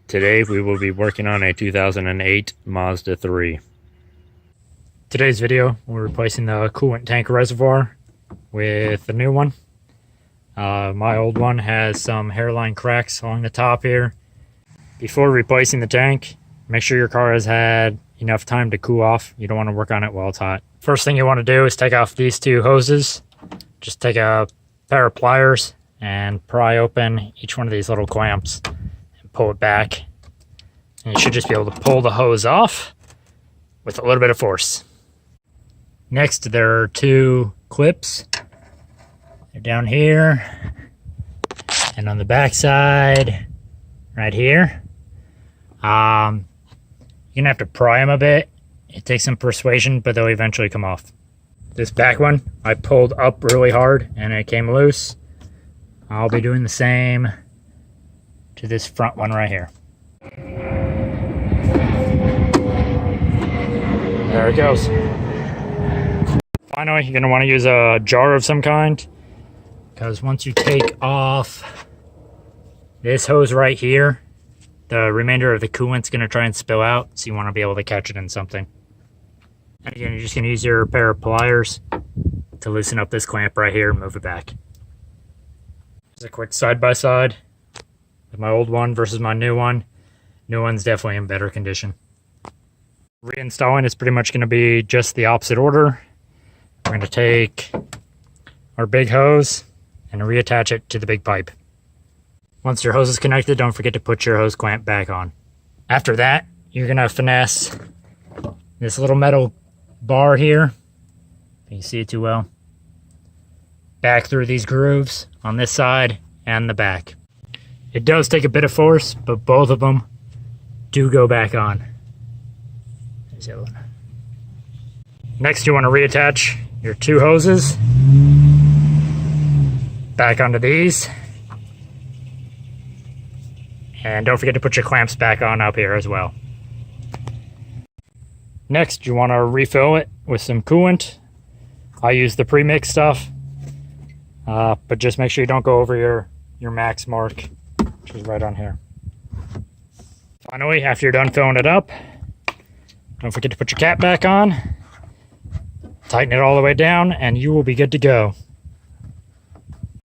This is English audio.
Today we will be working on a 2008 Mazda 3. Today's video, we're replacing the coolant tank reservoir with the new one. My old one has some hairline cracks along the top here. Before replacing the tank, make sure your car has had enough time to cool off. You don't want to work on it while it's hot. First thing you want to do is take off these two hoses. Just take a pair of pliers and pry open each one of these little clamps. Pull it back, and you should just be able to pull the hose off with a little bit of force. Next, there are two clips. They're down here and on the back side right here. You're gonna have to pry them a bit. It takes some persuasion, but they'll eventually come off. This back one I pulled up really hard and it came loose. I'll be doing the same to this front one right here. There it goes. Finally, you're going to want to use a jar of some kind, because once you take off this hose right here, the remainder of the coolant's going to try and spill out, so you want to be able to catch it in something. And again, you're just going to use your pair of pliers to loosen up this clamp right here and move it back. Just a quick side-by-side. With my old one versus my new one. New one's definitely in better condition. Reinstalling is pretty much going to be just the opposite order. We're going to take our big hose and reattach it to the big pipe. Once your hose is connected, don't forget to put your hose clamp back on. After that, you're going to finesse this little metal bar here. Can you see it too well? Back through these grooves on this side and the back. It does take a bit of force, but both of them do go back on. There's the other one. Next, you want to reattach your two hoses back onto these. And don't forget to put your clamps back on up here as well. Next, you want to refill it with some coolant. I use the pre-mix stuff, but just make sure you don't go over your max mark, which is right on here. Finally, after you're done filling it up, don't forget to put your cap back on, tighten it all the way down, and you will be good to go.